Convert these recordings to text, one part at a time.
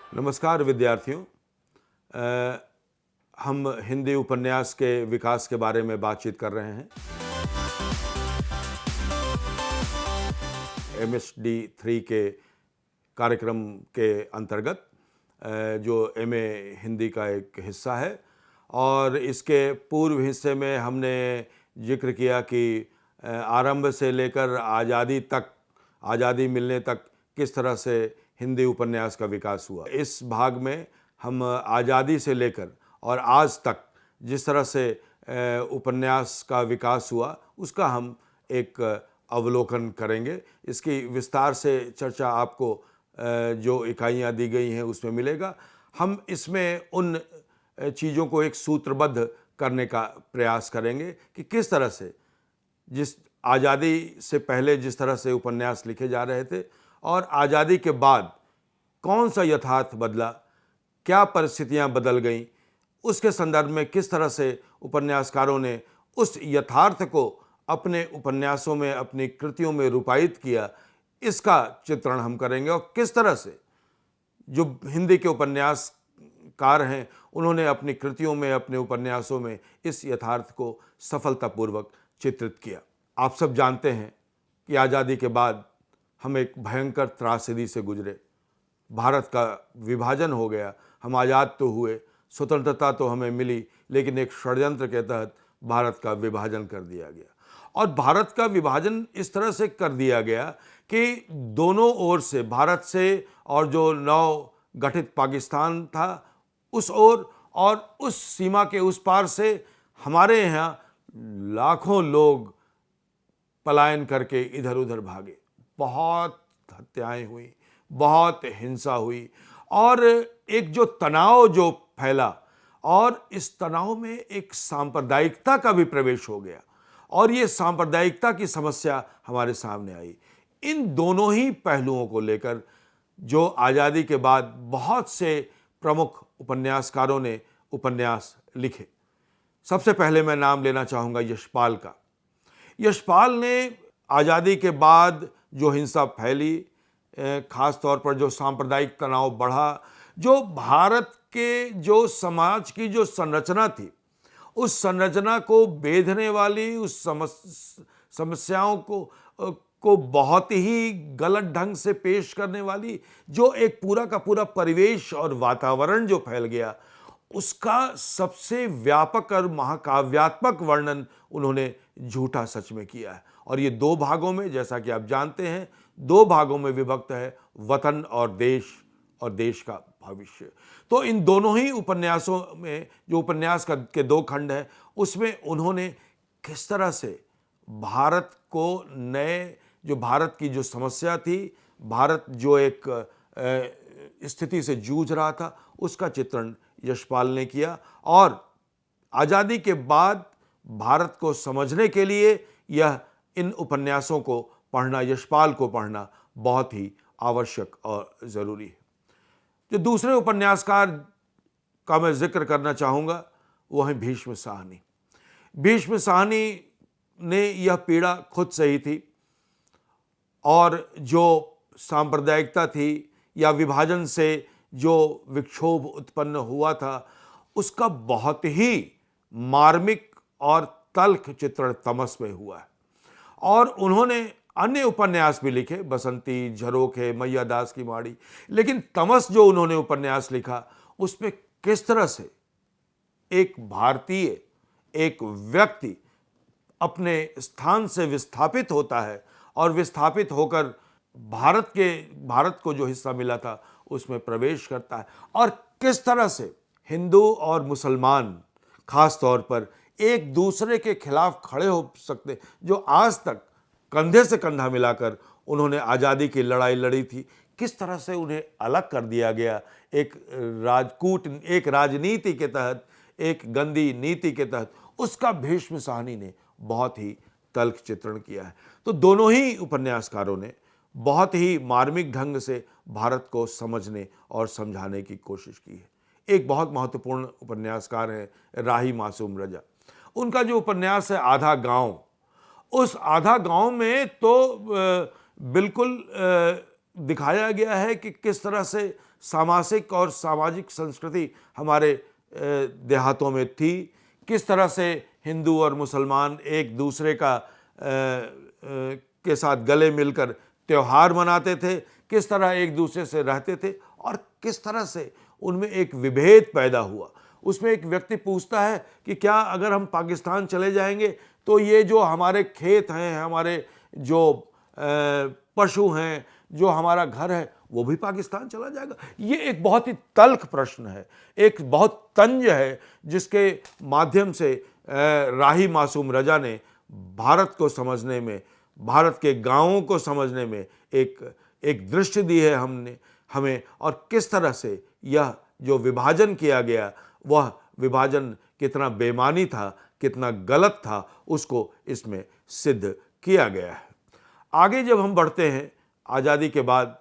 नमस्कार विद्यार्थियों। हम हिंदी उपन्यास के विकास के बारे में बातचीत कर रहे हैं। MSD 3 के कार्यक्रम के अंतर्गत जो MA हिंदी का एक हिस्सा है, और इसके पूर्व हिस्से में हमने जिक्र किया कि आरंभ से लेकर आज़ादी तक, आज़ादी मिलने तक किस तरह से हिंदी उपन्यास का विकास हुआ। इस भाग में हम आज़ादी से लेकर और आज तक जिस तरह से उपन्यास का विकास हुआ उसका हम एक अवलोकन करेंगे। इसकी विस्तार से चर्चा आपको जो इकाइयाँ दी गई हैं उसमें मिलेगा। हम इसमें उन चीज़ों को एक सूत्रबद्ध करने का प्रयास करेंगे कि किस तरह से जिस आज़ादी से पहले जिस तरह से उपन्यास लिखे जा रहे थे और आज़ादी के बाद कौन सा यथार्थ बदला, क्या परिस्थितियां बदल गईं, उसके संदर्भ में किस तरह से उपन्यासकारों ने उस यथार्थ को अपने उपन्यासों में, अपनी कृतियों में रूपायित किया, इसका चित्रण हम करेंगे। और किस तरह से जो हिंदी के उपन्यासकार हैं उन्होंने अपनी कृतियों में, अपने उपन्यासों में इस यथार्थ को सफलतापूर्वक चित्रित किया। आप सब जानते हैं कि आज़ादी के बाद हम एक भयंकर त्रासदी से गुजरे। भारत का विभाजन हो गया। हम आज़ाद तो हुए, स्वतंत्रता तो हमें मिली, लेकिन एक षड्यंत्र के तहत भारत का विभाजन कर दिया गया। और भारत का विभाजन इस तरह से कर दिया गया कि दोनों ओर से, भारत से और जो नव गठित पाकिस्तान था उस ओर, और उस सीमा के उस पार से हमारे यहाँ लाखों लोग पलायन करके इधर उधर भागे। बहुत हत्याएं हुई, बहुत हिंसा हुई, और एक जो तनाव जो फैला, और इस तनाव में एक सांप्रदायिकता का भी प्रवेश हो गया, और ये सांप्रदायिकता की समस्या हमारे सामने आई। इन दोनों ही पहलुओं को लेकर जो आज़ादी के बाद बहुत से प्रमुख उपन्यासकारों ने उपन्यास लिखे। सबसे पहले मैं नाम लेना चाहूँगा यशपाल का। यशपाल ने आज़ादी के बाद जो हिंसा फैली, खास तौर पर जो सांप्रदायिक तनाव बढ़ा, जो भारत के जो समाज की जो संरचना थी, उस संरचना को बेधने वाली, उस समस्याओं को बहुत ही गलत ढंग से पेश करने वाली जो एक पूरा का पूरा परिवेश और वातावरण जो फैल गया, उसका सबसे व्यापक और महाकाव्यात्मक वर्णन उन्होंने झूठा सच में किया है। और ये दो भागों में, जैसा कि आप जानते हैं, दो भागों में विभक्त है, वतन और देश का भविष्य। तो इन दोनों ही उपन्यासों में, जो उपन्यास के दो खंड हैं, उसमें उन्होंने किस तरह से भारत को नए, जो भारत की जो समस्या थी, भारत जो एक स्थिति से जूझ रहा था, उसका चित्रण यशपाल ने किया। और आज़ादी के बाद भारत को समझने के लिए यह इन उपन्यासों को पढ़ना, यशपाल को पढ़ना बहुत ही आवश्यक और ज़रूरी है। जो दूसरे उपन्यासकार का मैं जिक्र करना चाहूँगा वो है भीष्म साहनी। भीष्म साहनी ने यह पीड़ा खुद सही थी, और जो सांप्रदायिकता थी या विभाजन से जो विक्षोभ उत्पन्न हुआ था, उसका बहुत ही मार्मिक और तल्ख चित्रण तमस में हुआ है। और उन्होंने अन्य उपन्यास भी लिखे, बसंती, झरोखे, मैया दास की माड़ी, लेकिन तमस जो उन्होंने उपन्यास लिखा उसमें किस तरह से एक भारतीय, एक व्यक्ति अपने स्थान से विस्थापित होता है और विस्थापित होकर भारत को जो हिस्सा मिला था उसमें प्रवेश करता है, और किस तरह से हिंदू और मुसलमान खास तौर पर एक दूसरे के खिलाफ खड़े हो सकते, जो आज तक कंधे से कंधा मिलाकर उन्होंने आज़ादी की लड़ाई लड़ी थी, किस तरह से उन्हें अलग कर दिया गया एक राजनीति के तहत, एक गंदी नीति के तहत, उसका भीष्म साहनी ने बहुत ही तल्ख चित्रण किया है। तो दोनों ही उपन्यासकारों ने बहुत ही मार्मिक ढंग से भारत को समझने और समझाने की कोशिश की है। एक बहुत महत्वपूर्ण उपन्यासकार हैं राही मासूम रजा। उनका जो उपन्यास है आधा गांव, उस आधा गांव में तो बिल्कुल दिखाया गया है कि किस तरह से सामाजिक और सामाजिक संस्कृति हमारे देहातों में थी, किस तरह से हिंदू और मुसलमान एक दूसरे के साथ गले मिलकर त्यौहार मनाते थे, किस तरह एक दूसरे से रहते थे और किस तरह से उनमें एक विभेद पैदा हुआ। उसमें एक व्यक्ति पूछता है कि क्या अगर हम पाकिस्तान चले जाएंगे तो ये जो हमारे खेत हैं, हमारे जो पशु हैं, जो हमारा घर है, वो भी पाकिस्तान चला जाएगा? ये एक बहुत ही तल्ख प्रश्न है, एक बहुत तंज है, जिसके माध्यम से राही मासूम रजा ने भारत को समझने में, भारत के गांवों को समझने में एक दृष्टि दी है हमें, और किस तरह से यह जो विभाजन किया गया, वह विभाजन कितना बेईमानी था, कितना गलत था, उसको इसमें सिद्ध किया गया है। आगे जब हम बढ़ते हैं आज़ादी के बाद,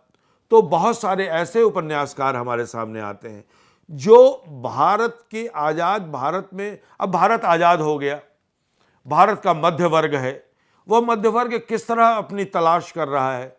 तो बहुत सारे ऐसे उपन्यासकार हमारे सामने आते हैं जो भारत के आज़ाद भारत में, अब भारत आज़ाद हो गया, भारत का मध्य वर्ग है, वह मध्य वर्ग किस तरह अपनी तलाश कर रहा है,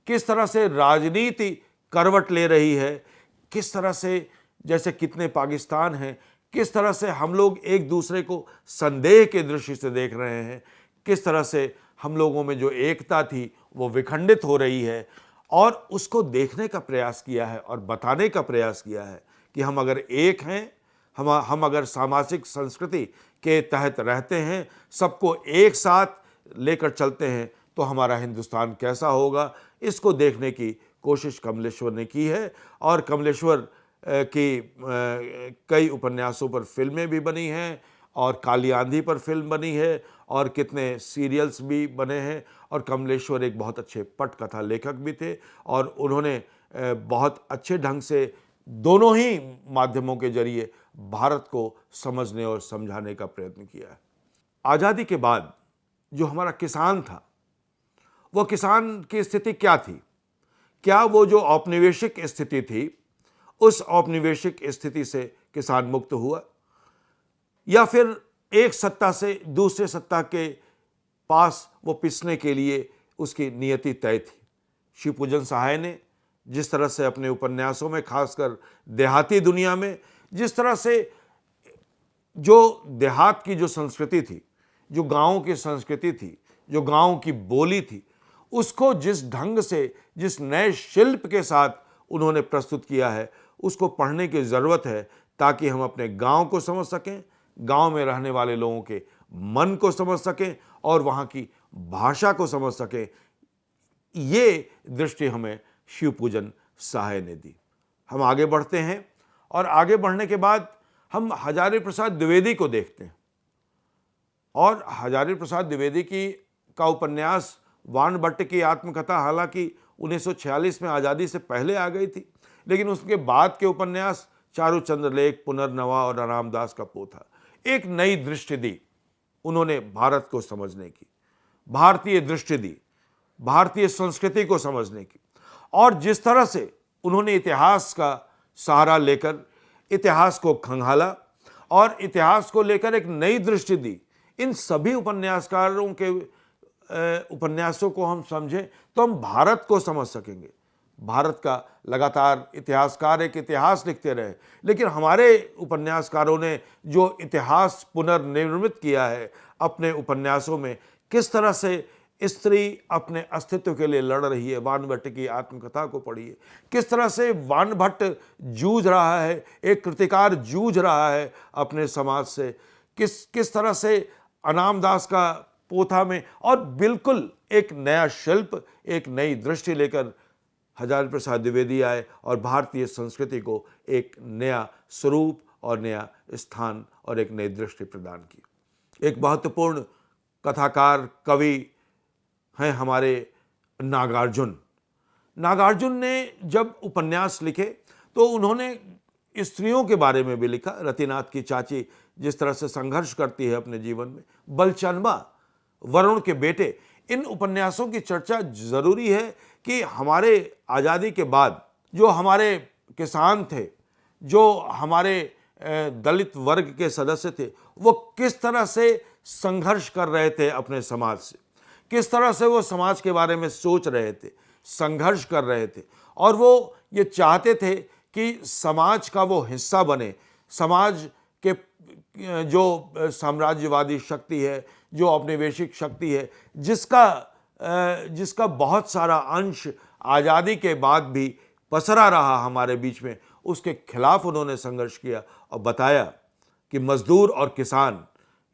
किस तरह से राजनीति करवट ले रही है, किस तरह से, जैसे कितने पाकिस्तान हैं, किस तरह से हम लोग एक दूसरे को संदेह के दृष्टि से देख रहे हैं, किस तरह से हम लोगों में जो एकता थी वो विखंडित हो रही है, और उसको देखने का प्रयास किया है और बताने का प्रयास किया है कि हम अगर एक हैं, हम अगर सामाजिक संस्कृति के तहत रहते हैं, सबको एक साथ लेकर चलते हैं, तो हमारा हिंदुस्तान कैसा होगा, इसको देखने की कोशिश कमलेश्वर ने की है। और कमलेश्वर की कई उपन्यासों पर फिल्में भी बनी हैं, और काली आंधी पर फिल्म बनी है, और कितने सीरियल्स भी बने हैं। और कमलेश्वर एक बहुत अच्छे पटकथा लेखक भी थे, और उन्होंने बहुत अच्छे ढंग से दोनों ही माध्यमों के जरिए भारत को समझने और समझाने का प्रयत्न किया है। आज़ादी के बाद जो हमारा किसान था, वो किसान की स्थिति क्या थी? क्या वो जो औपनिवेशिक स्थिति थी, उस औपनिवेशिक स्थिति से किसान मुक्त हुआ, या फिर एक सत्ता से दूसरे सत्ता के पास वो पिसने के लिए उसकी नियति तय थी? शिवपूजन सहाय ने जिस तरह से अपने उपन्यासों में, खासकर देहाती दुनिया में, जिस तरह से जो देहात की जो संस्कृति थी, जो गाँव की संस्कृति थी, जो गाँव की बोली थी, उसको जिस ढंग से, जिस नए शिल्प के साथ उन्होंने प्रस्तुत किया है, उसको पढ़ने की ज़रूरत है, ताकि हम अपने गांव को समझ सकें, गांव में रहने वाले लोगों के मन को समझ सकें और वहाँ की भाषा को समझ सकें। ये दृष्टि हमें शिवपूजन सहाय ने दी। हम आगे बढ़ते हैं, और आगे बढ़ने के बाद हम हजारी प्रसाद द्विवेदी को देखते हैं। और हजारी प्रसाद द्विवेदी का उपन्यास वानभट्ट की आत्मकथा हालांकि 1946 में आज़ादी से पहले आ गई थी, लेकिन उसके बाद के उपन्यास चारुचंद्र लेख, पुनर्नवा और रामदास का पोथा एक नई दृष्टि दी उन्होंने भारत को समझने की, भारतीय दृष्टि दी, भारतीय संस्कृति को समझने की। और जिस तरह से उन्होंने इतिहास का सहारा लेकर इतिहास को खंगाला और इतिहास को लेकर एक नई दृष्टि दी, इन सभी उपन्यासकारों के उपन्यासों को हम समझें तो हम भारत को समझ सकेंगे। भारत का लगातार इतिहासकार एक इतिहास लिखते रहे, लेकिन हमारे उपन्यासकारों ने जो इतिहास पुनर्निर्मित किया है अपने उपन्यासों में, किस तरह से स्त्री अपने अस्तित्व के लिए लड़ रही है, वानभट्ट की आत्मकथा को पढ़िए, किस तरह से वानभट्ट जूझ रहा है, एक कृतिकार जूझ रहा है अपने समाज से, किस तरह से अनामदास का पोथा में, और बिल्कुल एक नया शिल्प, एक नई दृष्टि लेकर हजारी प्रसाद द्विवेदी आए और भारतीय संस्कृति को एक नया स्वरूप और नया स्थान और एक नई दृष्टि प्रदान की। एक महत्वपूर्ण कथाकार कवि हैं हमारे नागार्जुन। नागार्जुन ने जब उपन्यास लिखे तो उन्होंने स्त्रियों के बारे में भी लिखा। रतिनाथ की चाची जिस तरह से संघर्ष करती है अपने जीवन में, बलचनबा, वरुण के बेटे, इन उपन्यासों की चर्चा जरूरी है कि हमारे आज़ादी के बाद जो हमारे किसान थे, जो हमारे दलित वर्ग के सदस्य थे, वो किस तरह से संघर्ष कर रहे थे अपने समाज से, किस तरह से वो समाज के बारे में सोच रहे थे, संघर्ष कर रहे थे, और वो ये चाहते थे कि समाज का वो हिस्सा बने, समाज के जो साम्राज्यवादी शक्ति है, जो औपनिवेशिक शक्ति है, जिसका बहुत सारा अंश आज़ादी के बाद भी पसरा रहा हमारे बीच में, उसके खिलाफ उन्होंने संघर्ष किया और बताया कि मजदूर और किसान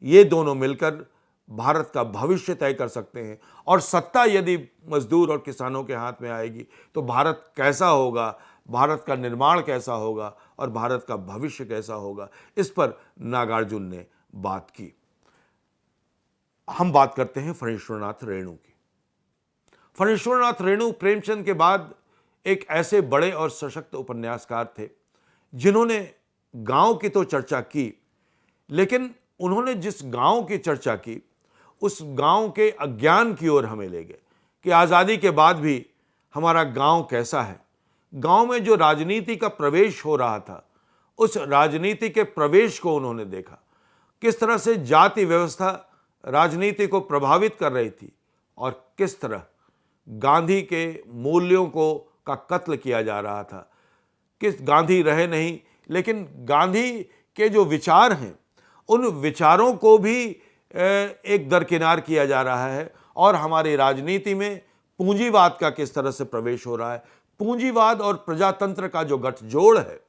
ये दोनों मिलकर भारत का भविष्य तय कर सकते हैं, और सत्ता यदि मजदूर और किसानों के हाथ में आएगी तो भारत कैसा होगा, भारत का निर्माण कैसा होगा और भारत का भविष्य कैसा होगा, इस पर नागार्जुन ने बात की। हम बात करते हैं फणीश्वरनाथ रेणु की। फणीश्वरनाथ रेणु प्रेमचंद के बाद एक ऐसे बड़े और सशक्त उपन्यासकार थे जिन्होंने गांव की तो चर्चा की, लेकिन उन्होंने जिस गांव की चर्चा की उस गांव के अज्ञान की ओर हमें ले गए कि आज़ादी के बाद भी हमारा गांव कैसा है। गांव में जो राजनीति का प्रवेश हो रहा था, उस राजनीति के प्रवेश को उन्होंने देखा, किस तरह से जाति व्यवस्था राजनीति को प्रभावित कर रही थी और किस तरह गांधी के मूल्यों को का कत्ल किया जा रहा था। किस गांधी रहे नहीं, लेकिन गांधी के जो विचार हैं उन विचारों को भी एक दरकिनार किया जा रहा है, और हमारी राजनीति में पूंजीवाद का किस तरह से प्रवेश हो रहा है। पूंजीवाद और प्रजातंत्र का जो गठजोड़ है,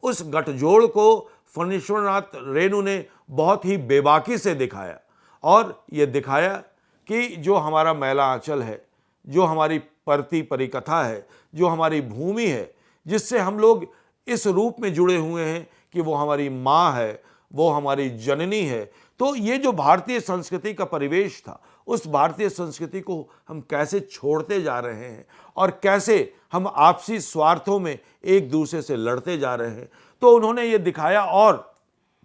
उस गठजोड़ को फणीश्वरनाथ रेणु ने बहुत ही बेबाकी से दिखाया, और ये दिखाया कि जो हमारा मैला आंचल है, जो हमारी परती परिकथा है, जो हमारी भूमि है, जिससे हम लोग इस रूप में जुड़े हुए हैं कि वो हमारी माँ है, वो हमारी जननी है, तो ये जो भारतीय संस्कृति का परिवेश था, उस भारतीय संस्कृति को हम कैसे छोड़ते जा रहे हैं और कैसे हम आपसी स्वार्थों में एक दूसरे से लड़ते जा रहे हैं, तो उन्होंने ये दिखाया। और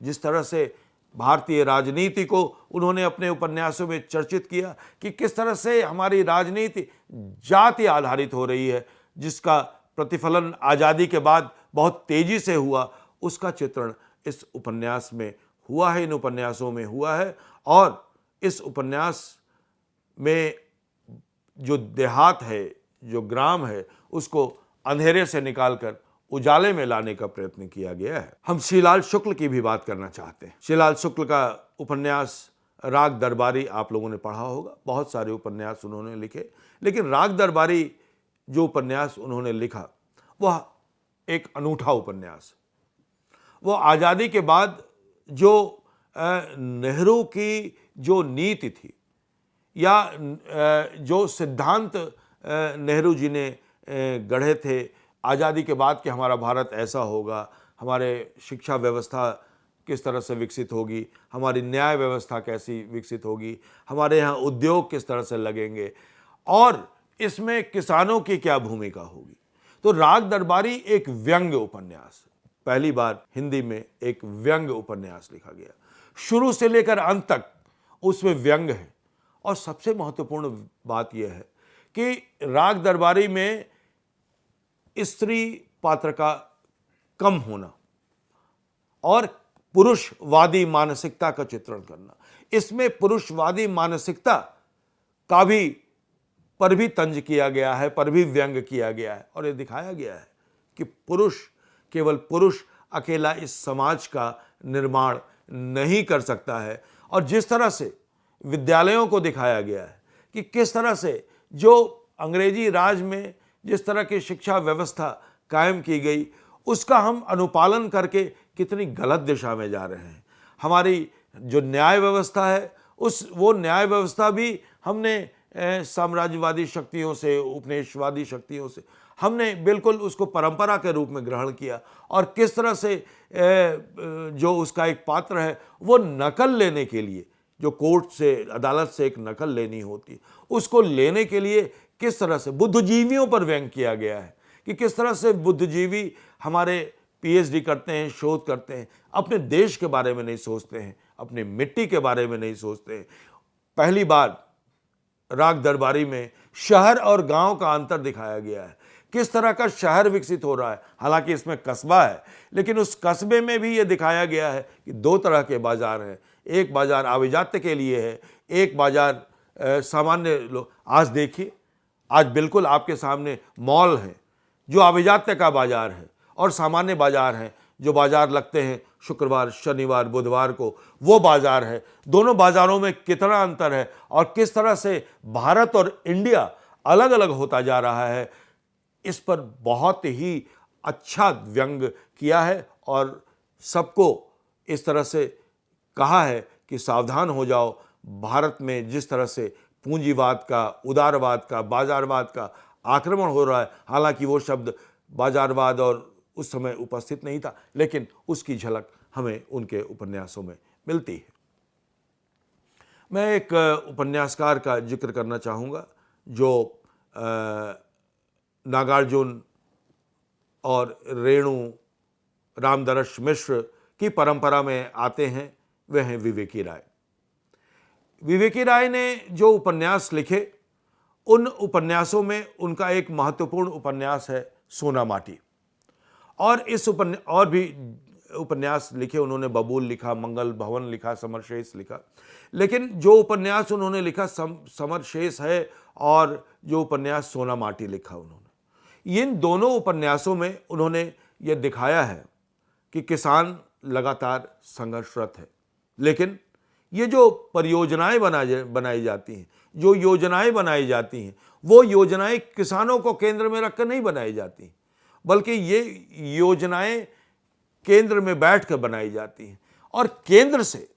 जिस तरह से भारतीय राजनीति को उन्होंने अपने उपन्यासों में चर्चित किया कि किस तरह से हमारी राजनीति जाति आधारित हो रही है, जिसका प्रतिफलन आज़ादी के बाद बहुत तेजी से हुआ, उसका चित्रण इस उपन्यास में हुआ है, इन उपन्यासों में हुआ है। और इस उपन्यास में जो देहात है, जो ग्राम है, उसको अंधेरे से निकालकर उजाले में लाने का प्रयत्न किया गया है। हम श्रीलाल शुक्ल की भी बात करना चाहते हैं। श्रीलाल शुक्ल का उपन्यास राग दरबारी आप लोगों ने पढ़ा होगा। बहुत सारे उपन्यास उन्होंने लिखे, लेकिन राग दरबारी जो उपन्यास उन्होंने लिखा वह एक अनूठा उपन्यास। वो आज़ादी के बाद जो नेहरू की जो नीति थी या जो सिद्धांत नेहरू जी ने गढ़े थे आज़ादी के बाद कि हमारा भारत ऐसा होगा, हमारे शिक्षा व्यवस्था किस तरह से विकसित होगी, हमारी न्याय व्यवस्था कैसी विकसित होगी, हमारे यहाँ उद्योग किस तरह से लगेंगे और इसमें किसानों की क्या भूमिका होगी। तो राग दरबारी एक व्यंग्य उपन्यास, पहली बार हिंदी में एक व्यंग्य उपन्यास लिखा गया। शुरू से लेकर अंत तक उसमें व्यंग्य है। और सबसे महत्वपूर्ण बात यह है कि राग दरबारी में स्त्री पात्र का कम होना और पुरुषवादी मानसिकता का चित्रण करना, इसमें पुरुषवादी मानसिकता का भी पर भी तंज किया गया है, पर भी व्यंग किया गया है। और ये दिखाया गया है कि पुरुष, केवल पुरुष अकेला इस समाज का निर्माण नहीं कर सकता है। और जिस तरह से विद्यालयों को दिखाया गया है कि किस तरह से जो अंग्रेजी राज में जिस तरह की शिक्षा व्यवस्था कायम की गई, उसका हम अनुपालन करके कितनी गलत दिशा में जा रहे हैं। हमारी जो न्याय व्यवस्था है, वो न्याय व्यवस्था भी हमने साम्राज्यवादी शक्तियों से, उपनिवेशवादी शक्तियों से हमने बिल्कुल उसको परंपरा के रूप में ग्रहण किया। और किस तरह से जो उसका एक पात्र है, वो नकल लेने के लिए, जो कोर्ट से, अदालत से एक नकल लेनी होती, उसको लेने के लिए किस तरह से बुद्धिजीवियों पर व्यंग किया गया है कि किस तरह से बुद्धिजीवी हमारे पीएचडी करते हैं, शोध करते हैं, अपने देश के बारे में नहीं सोचते हैं, अपनी मिट्टी के बारे में नहीं सोचते हैं। पहली बार राग दरबारी में शहर और गांव का अंतर दिखाया गया है, किस तरह का शहर विकसित हो रहा है। हालांकि इसमें कस्बा है, लेकिन उस कस्बे में भी ये दिखाया गया है कि दो तरह के बाजार हैं। एक बाजार आभिजात्य के लिए है, एक बाजार सामान्य लोग। आज देखिए, आज बिल्कुल आपके सामने मॉल है जो आभिजात्य का बाजार है, और सामान्य बाजार हैं, जो बाजार लगते हैं शुक्रवार, शनिवार, बुधवार को, वो बाजार है। दोनों बाजारों में कितना अंतर है और किस तरह से भारत और इंडिया अलग अलग होता जा रहा है, इस पर बहुत ही अच्छा व्यंग किया है और सबको इस तरह से कहा है कि सावधान हो जाओ। भारत में जिस तरह से पूंजीवाद का, उदारवाद का, बाजारवाद का आक्रमण हो रहा है, हालांकि वो शब्द बाजारवाद और उस समय उपस्थित नहीं था, लेकिन उसकी झलक हमें उनके उपन्यासों में मिलती है। मैं एक उपन्यासकार का जिक्र करना चाहूँगा जो नागार्जुन और रेणु रामदरश मिश्र की परंपरा में आते हैं, वे हैं विवेकी राय। विवेकी राय ने जो उपन्यास लिखे, उन उपन्यासों में उनका एक महत्वपूर्ण उपन्यास है सोना माटी। और इस और भी उपन्यास लिखे उन्होंने, बबूल लिखा, मंगल भवन लिखा, समरशेष लिखा। लेकिन जो उपन्यास उन्होंने लिखा समरशेष है और जो उपन्यास सोना माटी लिखा उन्होंने, इन दोनों उपन्यासों में उन्होंने ये दिखाया है कि किसान लगातार संघर्षरत है, लेकिन ये जो परियोजनाएं बनाई जाती हैं, जो योजनाएं बनाई जाती हैं, वो योजनाएं किसानों को केंद्र में रखकर नहीं बनाई जाती, बल्कि ये योजनाएं केंद्र में बैठकर बनाई जाती हैं। और केंद्र से,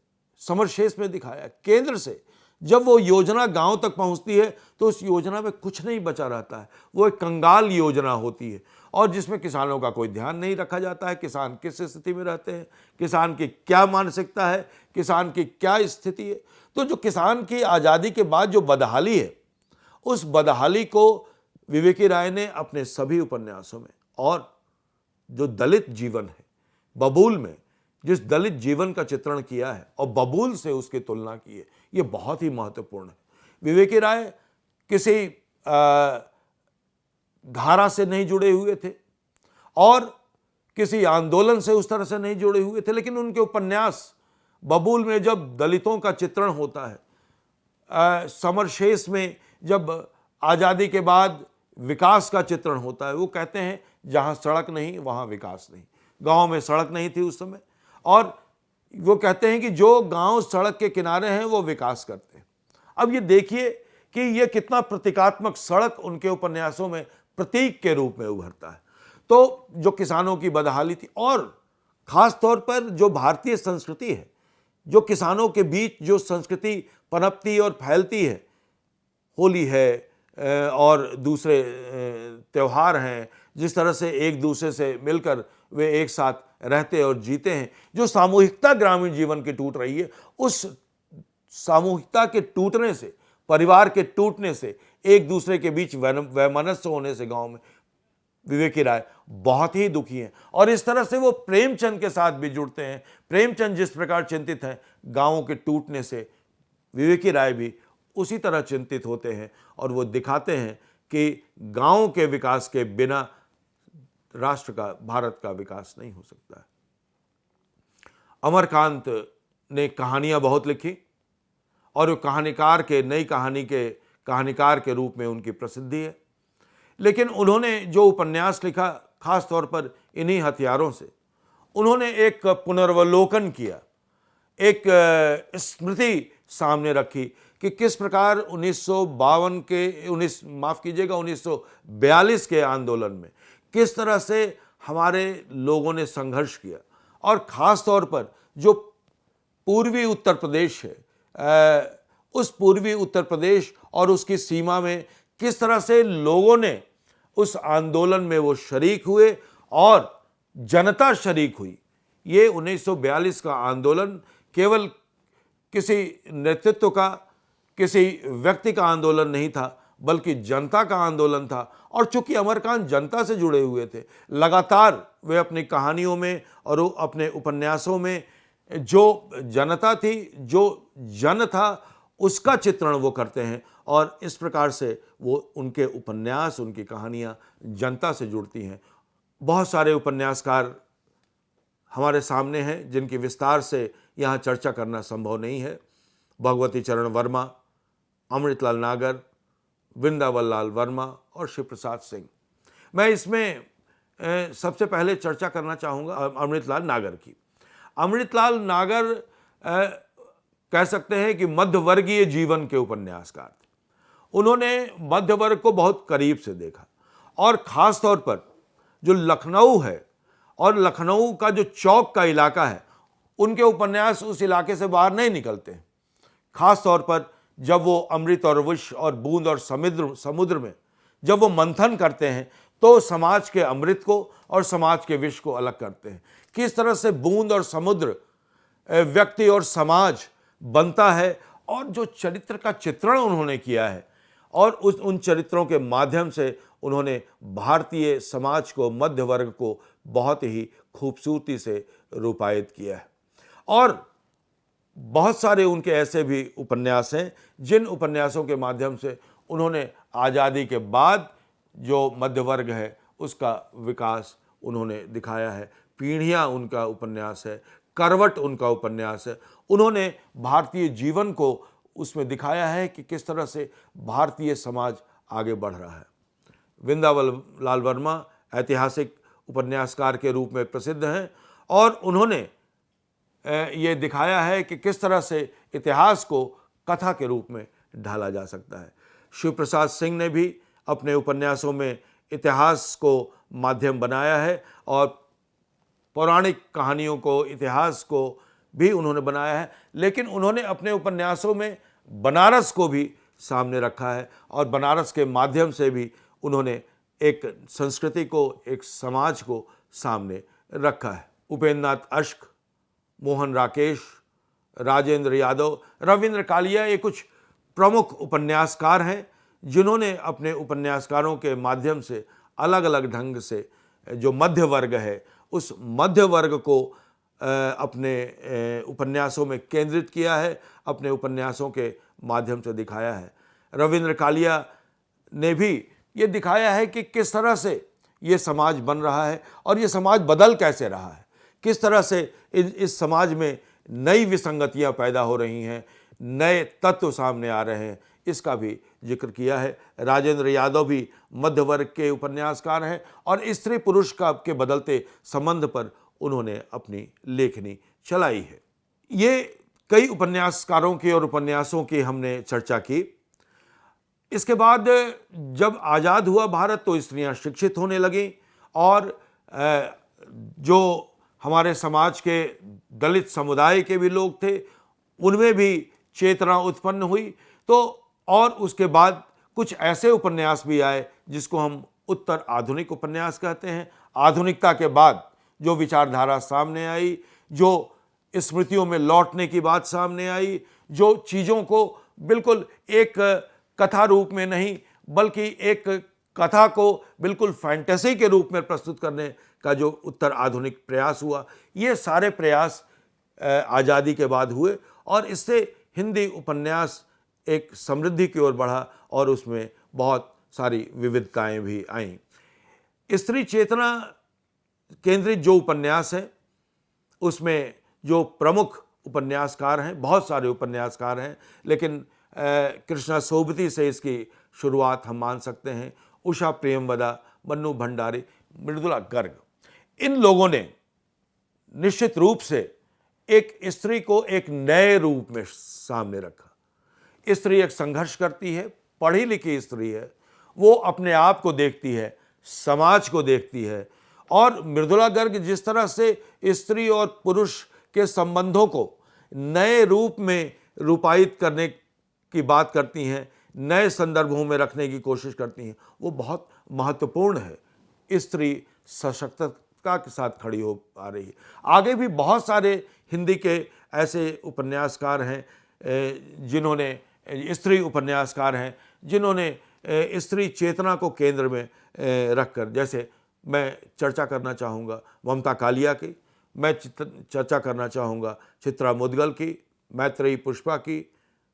समरशेष में दिखाया, केंद्र से जब वो योजना गांव तक पहुंचती है तो उस योजना में कुछ नहीं बचा रहता है। वो एक कंगाल योजना होती है और जिसमें किसानों का कोई ध्यान नहीं रखा जाता है। किसान किस स्थिति में रहते हैं, किसान की क्या मानसिकता है, किसान की क्या स्थिति है। तो जो किसान की आज़ादी के बाद जो बदहाली है, उस बदहाली को विवेकी राय ने अपने सभी उपन्यासों में, और जो दलित जीवन है, बबूल में जिस दलित जीवन का चित्रण किया है और बबूल से उसकी तुलना की है, ये बहुत ही महत्वपूर्ण है। विवेकी राय किसी धारा से नहीं जुड़े हुए थे और किसी आंदोलन से उस तरह से नहीं जुड़े हुए थे, लेकिन उनके उपन्यास बबूल में जब दलितों का चित्रण होता है, समरशेष में जब आज़ादी के बाद विकास का चित्रण होता है, वो कहते हैं जहाँ सड़क नहीं वहाँ विकास नहीं। गांव में सड़क नहीं थी उस समय, और वो कहते हैं कि जो गांव सड़क के किनारे हैं वो विकास करते हैं। अब ये देखिए कि ये कितना प्रतीकात्मक सड़क उनके उपन्यासों में प्रतीक के रूप में उभरता है। तो जो किसानों की बदहाली थी, और खास तौर पर जो भारतीय संस्कृति है, जो किसानों के बीच जो संस्कृति पनपती और फैलती है, होली है और दूसरे त्यौहार हैं, जिस तरह से एक दूसरे से मिलकर वे एक साथ रहते और जीते हैं, जो सामूहिकता ग्रामीण जीवन की टूट रही है, उस सामूहिकता के टूटने से, परिवार के टूटने से, एक दूसरे के बीच वैमनस्य होने से गांव में विवेकी राय बहुत ही दुखी हैं। और इस तरह से वो प्रेमचंद के साथ भी जुड़ते हैं। प्रेमचंद जिस प्रकार चिंतित हैं गांवों के टूटने से, विवेकी राय भी उसी तरह चिंतित होते हैं और वो दिखाते हैं कि गांव के विकास के बिना राष्ट्र का, भारत का विकास नहीं हो सकता है। अमरकांत ने कहानियां बहुत लिखी और वो कहानीकार के, नई कहानी के कहानीकार के रूप में उनकी प्रसिद्धि है। लेकिन उन्होंने जो उपन्यास लिखा, खास तौर पर इन्हीं हथियारों से, उन्होंने एक पुनर्वलोकन किया, एक स्मृति सामने रखी कि किस प्रकार 1942 के आंदोलन में किस तरह से हमारे लोगों ने संघर्ष किया, और ख़ास तौर पर जो पूर्वी उत्तर प्रदेश है, उस पूर्वी उत्तर प्रदेश और उसकी सीमा में किस तरह से लोगों ने उस आंदोलन में वो शरीक हुए और जनता शरीक हुई। ये 1942 का आंदोलन केवल किसी नेतृत्व का, किसी व्यक्ति का आंदोलन नहीं था, बल्कि जनता का आंदोलन था। और चूंकि अमरकांत जनता से जुड़े हुए थे, लगातार वे अपनी कहानियों में और अपने उपन्यासों में जो जनता थी, जो जन था, उसका चित्रण वो करते हैं। और इस प्रकार से वो, उनके उपन्यास, उनकी कहानियाँ जनता से जुड़ती हैं। बहुत सारे उपन्यासकार हमारे सामने हैं जिनकी विस्तार से यहाँ चर्चा करना संभव नहीं है। भगवती चरण वर्मा, अमृतलाल नागर, वृंदावन लाल वर्मा और शिव प्रसाद सिंह। मैं इसमें सबसे पहले चर्चा करना चाहूँगा अमृतलाल नागर की। अमृतलाल नागर कह सकते हैं कि मध्यवर्गीय जीवन के उपन्यासकार थे। उन्होंने मध्य वर्ग को बहुत करीब से देखा और ख़ास तौर पर जो लखनऊ है और लखनऊ का जो चौक का इलाका है, उनके उपन्यास उस इलाके से बाहर नहीं निकलते हैं। ख़ास तौर पर जब वो अमृत और विष और बूंद और समुद्र में जब वो मंथन करते हैं तो समाज के अमृत को और समाज के विष को अलग करते हैं। किस तरह से बूंद और समुद्र व्यक्ति और समाज बनता है और जो चरित्र का चित्रण उन्होंने किया है और उन चरित्रों के माध्यम से उन्होंने भारतीय समाज को, मध्य वर्ग को बहुत ही खूबसूरती से रूपायित किया है। और बहुत सारे उनके ऐसे भी उपन्यास हैं जिन उपन्यासों के माध्यम से उन्होंने आज़ादी के बाद जो मध्य वर्ग है उसका विकास उन्होंने दिखाया है। पीढ़ियाँ उनका उपन्यास है, करवट उनका उपन्यास है। उन्होंने भारतीय जीवन को उसमें दिखाया है कि किस तरह से भारतीय समाज आगे बढ़ रहा है। वृंदावन वर्मा ऐतिहासिक उपन्यासकार के रूप में प्रसिद्ध हैं और उन्होंने ये दिखाया है कि किस तरह से इतिहास को कथा के रूप में ढाला जा सकता है। शिव प्रसाद सिंह ने भी अपने उपन्यासों में इतिहास को माध्यम बनाया है और पौराणिक कहानियों को, इतिहास को भी उन्होंने बनाया है, लेकिन उन्होंने अपने उपन्यासों में बनारस को भी सामने रखा है और बनारस के माध्यम से भी उन्होंने एक संस्कृति को, एक समाज को सामने रखा है। उपेंद्र नाथ अश्क, मोहन राकेश, राजेंद्र यादव, रविंद्र कालिया ये कुछ प्रमुख उपन्यासकार हैं जिन्होंने अपने उपन्यासकारों के माध्यम से अलग अलग ढंग से जो मध्य वर्ग है उस मध्य वर्ग को अपने उपन्यासों में केंद्रित किया है, अपने उपन्यासों के माध्यम से दिखाया है। रविंद्र कालिया ने भी ये दिखाया है कि किस तरह से ये समाज बन रहा है और ये समाज बदल कैसे रहा है, किस तरह से इस समाज में नई विसंगतियां पैदा हो रही हैं, नए तत्व सामने आ रहे हैं, इसका भी जिक्र किया है। राजेंद्र यादव भी मध्य वर्ग के उपन्यासकार हैं और स्त्री पुरुष के बदलते संबंध पर उन्होंने अपनी लेखनी चलाई है। ये कई उपन्यासकारों की और उपन्यासों की हमने चर्चा की। इसके बाद जब आज़ाद हुआ भारत तो स्त्रियां शिक्षित होने लगीं और जो हमारे समाज के दलित समुदाय के भी लोग थे उनमें भी चेतना उत्पन्न हुई। तो और उसके बाद कुछ ऐसे उपन्यास भी आए जिसको हम उत्तर आधुनिक उपन्यास कहते हैं। आधुनिकता के बाद जो विचारधारा सामने आई, जो स्मृतियों में लौटने की बात सामने आई, जो चीज़ों को बिल्कुल एक कथा रूप में नहीं बल्कि एक कथा को बिल्कुल फैंटेसी के रूप में प्रस्तुत करने का जो उत्तर आधुनिक प्रयास हुआ, ये सारे प्रयास आज़ादी के बाद हुए और इससे हिंदी उपन्यास एक समृद्धि की ओर बढ़ा और उसमें बहुत सारी विविधताएं भी आईं। स्त्री चेतना केंद्रित जो उपन्यास है उसमें जो प्रमुख उपन्यासकार हैं, बहुत सारे उपन्यासकार हैं, लेकिन कृष्णा सोबती से इसकी शुरुआत हम मान सकते हैं। उषा प्रेमवदा, मन्नू भंडारी, मृदुला गर्ग, इन लोगों ने निश्चित रूप से एक स्त्री को एक नए रूप में सामने रखा। स्त्री एक संघर्ष करती है, पढ़ी लिखी स्त्री है, वो अपने आप को देखती है, समाज को देखती है। और मृदुला गर्ग जिस तरह से स्त्री और पुरुष के संबंधों को नए रूप में रूपायित करने की बात करती हैं, नए संदर्भों में रखने की कोशिश करती हैं, वो बहुत महत्वपूर्ण है। स्त्री सशक्तता के साथ खड़ी हो पा रही है। आगे भी बहुत सारे हिंदी के ऐसे उपन्यासकार हैं जिन्होंने, स्त्री उपन्यासकार हैं जिन्होंने स्त्री चेतना को केंद्र में रखकर, जैसे मैं चर्चा करना चाहूँगा ममता कालिया की, मैं चर्चा करना चाहूँगा चित्रा मुदगल की, मैत्रेयी पुष्पा की,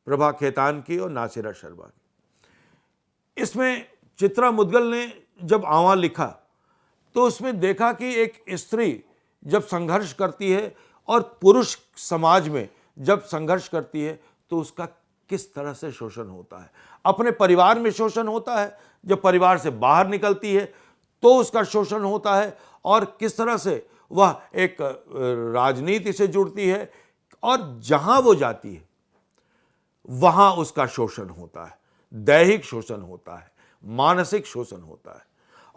प्रभा खेतान की और नासिरा शर्मा की। इसमें चित्रा मुदगल ने जब आवां लिखा तो उसमें देखा कि एक स्त्री जब संघर्ष करती है और पुरुष समाज में जब संघर्ष करती है तो उसका किस तरह से शोषण होता है। अपने परिवार में शोषण होता है, जब परिवार से बाहर निकलती है तो उसका शोषण होता है, और किस तरह से वह एक राजनीति से जुड़ती है, और जहां वो जाती है वहां उसका शोषण होता है, दैहिक शोषण होता है, मानसिक शोषण होता है।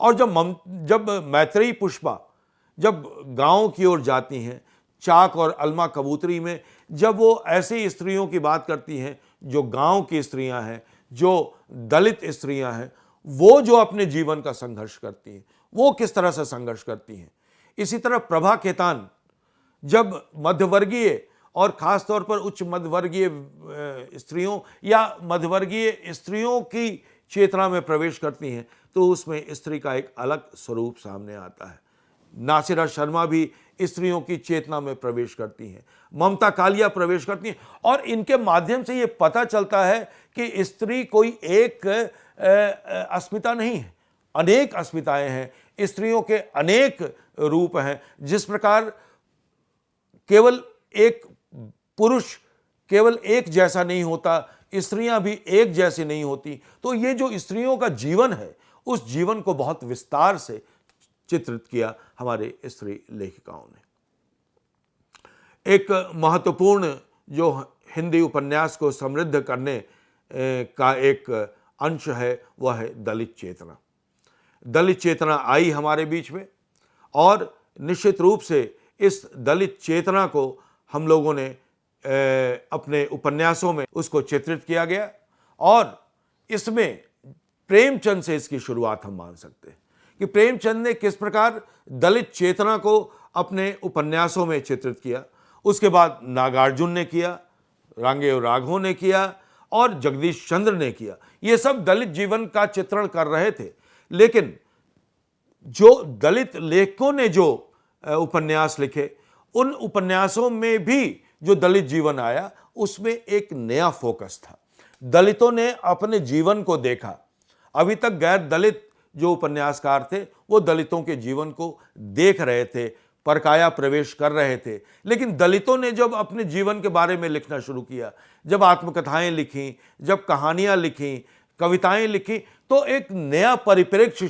और जब मैत्रेयी पुष्पा जब गांव की ओर जाती हैं, चाक और अलमा कबूतरी में जब वो ऐसी स्त्रियों की बात करती हैं जो गांव की स्त्रियां हैं, जो दलित स्त्रियां हैं, वो जो अपने जीवन का संघर्ष करती हैं, वो किस तरह से संघर्ष करती हैं। इसी तरह प्रभा खेतान जब मध्यवर्गीय और खास तौर पर उच्च मध्यवर्गीय स्त्रियों या मध्यवर्गीय स्त्रियों की चेतना में प्रवेश करती हैं, तो उसमें स्त्री का एक अलग स्वरूप सामने आता है। नासिरा शर्मा भी स्त्रियों की चेतना में प्रवेश करती हैं, ममता कालिया प्रवेश करती हैं, और इनके माध्यम से ये पता चलता है कि स्त्री कोई एक अस्मिता नहीं है, अनेक अस्मिताएं हैं, स्त्रियों के अनेक रूप हैं। जिस प्रकार केवल एक पुरुष केवल एक जैसा नहीं होता, स्त्रियां भी एक जैसी नहीं होती। तो ये जो स्त्रियों का जीवन है, उस जीवन को बहुत विस्तार से चित्रित किया हमारे स्त्री लेखिकाओं ने। एक महत्वपूर्ण जो हिंदी उपन्यास को समृद्ध करने का एक अंश है, वह है दलित चेतना। दलित चेतना आई हमारे बीच में, और निश्चित रूप से इस दलित चेतना को हम लोगों ने अपने उपन्यासों में उसको चित्रित किया गया, और इसमें प्रेमचंद से इसकी शुरुआत हम मान सकते हैं कि प्रेमचंद ने किस प्रकार दलित चेतना को अपने उपन्यासों में चित्रित किया। उसके बाद नागार्जुन ने किया, रांगेय राघव ने किया, और जगदीश चंद्र ने किया। ये सब दलित जीवन का चित्रण कर रहे थे, लेकिन जो दलित लेखकों ने जो उपन्यास लिखे, उन उपन्यासों में भी जो दलित जीवन आया, उसमें एक नया फोकस था। दलितों ने अपने जीवन को देखा। अभी तक गैर दलित जो उपन्यासकार थे, वो दलितों के जीवन को देख रहे थे, परकाया प्रवेश कर रहे थे। लेकिन दलितों ने जब अपने जीवन के बारे में लिखना शुरू किया, जब आत्मकथाएं लिखी, जब कहानियां लिखी, कविताएं लिखी, तो एक नया परिप्रेक्ष्य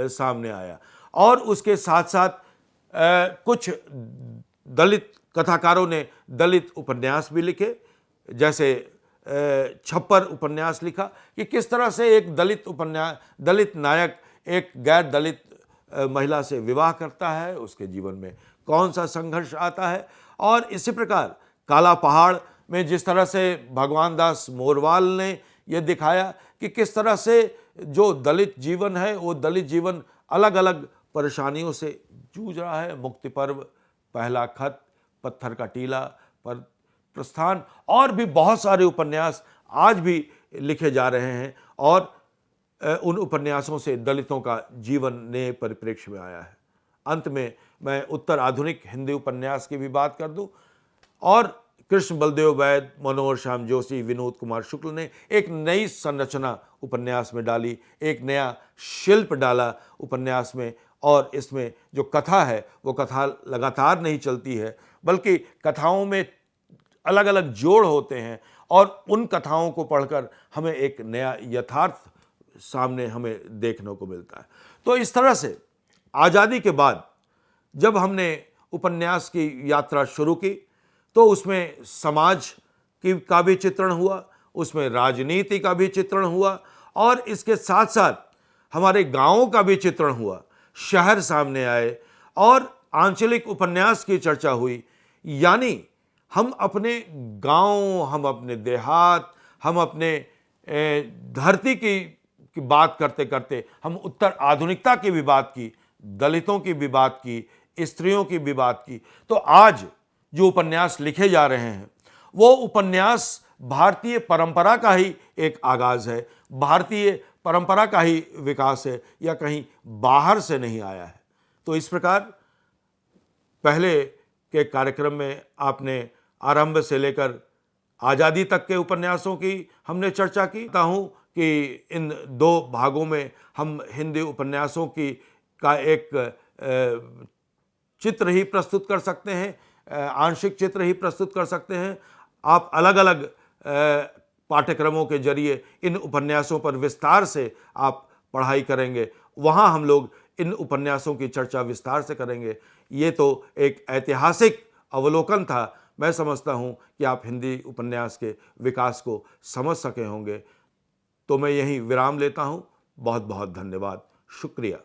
सामने आया। और उसके साथ साथ कुछ दलित कथाकारों ने दलित उपन्यास भी लिखे, जैसे छप्पर उपन्यास लिखा कि किस तरह से एक दलित नायक एक गैर दलित महिला से विवाह करता है, उसके जीवन में कौन सा संघर्ष आता है। और इसी प्रकार काला पहाड़ में जिस तरह से भगवान दास मोरवाल ने यह दिखाया कि किस तरह से जो दलित जीवन है, वो दलित जीवन अलग अलग परेशानियों से जूझ रहा है। मुक्ति पर्व, पहला खत, पत्थर का टीला, पर प्रस्थान, और भी बहुत सारे उपन्यास आज भी लिखे जा रहे हैं, और उन उपन्यासों से दलितों का जीवन नए परिप्रेक्ष्य में आया है। अंत में मैं उत्तर आधुनिक हिंदी उपन्यास की भी बात कर दूं, और कृष्ण बलदेव वैद, मनोहर श्याम जोशी, विनोद कुमार शुक्ल ने एक नई संरचना उपन्यास में डाली, एक नया शिल्प डाला उपन्यास में। और इसमें जो कथा है, वो कथा लगातार नहीं चलती है, बल्कि कथाओं में अलग अलग जोड़ होते हैं, और उन कथाओं को पढ़कर हमें एक नया यथार्थ सामने हमें देखने को मिलता है। तो इस तरह से आज़ादी के बाद जब हमने उपन्यास की यात्रा शुरू की, तो उसमें समाज का भी चित्रण हुआ, उसमें राजनीति का भी चित्रण हुआ, और इसके साथ साथ हमारे गांवों का भी चित्रण हुआ, शहर सामने आए, और आंचलिक उपन्यास की चर्चा हुई। यानी हम अपने गांव, हम अपने देहात, हम अपने धरती की बात करते करते हम उत्तर आधुनिकता की भी बात की, दलितों की भी बात की, स्त्रियों की भी बात की। तो आज जो उपन्यास लिखे जा रहे हैं, वो उपन्यास भारतीय परंपरा का ही एक आगाज है, भारतीय परंपरा का ही विकास है, या कहीं बाहर से नहीं आया है। तो इस प्रकार पहले के कार्यक्रम में आपने आरंभ से लेकर आज़ादी तक के उपन्यासों की हमने चर्चा की। चाहता हूँ कि इन दो भागों में हम हिंदी उपन्यासों का एक चित्र ही प्रस्तुत कर सकते हैं, आंशिक चित्र ही प्रस्तुत कर सकते हैं। आप अलग अलग पाठ्यक्रमों के जरिए इन उपन्यासों पर विस्तार से आप पढ़ाई करेंगे, वहाँ हम लोग इन उपन्यासों की चर्चा विस्तार से करेंगे। ये तो एक ऐतिहासिक अवलोकन था। मैं समझता हूँ कि आप हिंदी उपन्यास के विकास को समझ सके होंगे। तो मैं यहीं विराम लेता हूँ। बहुत बहुत धन्यवाद। शुक्रिया।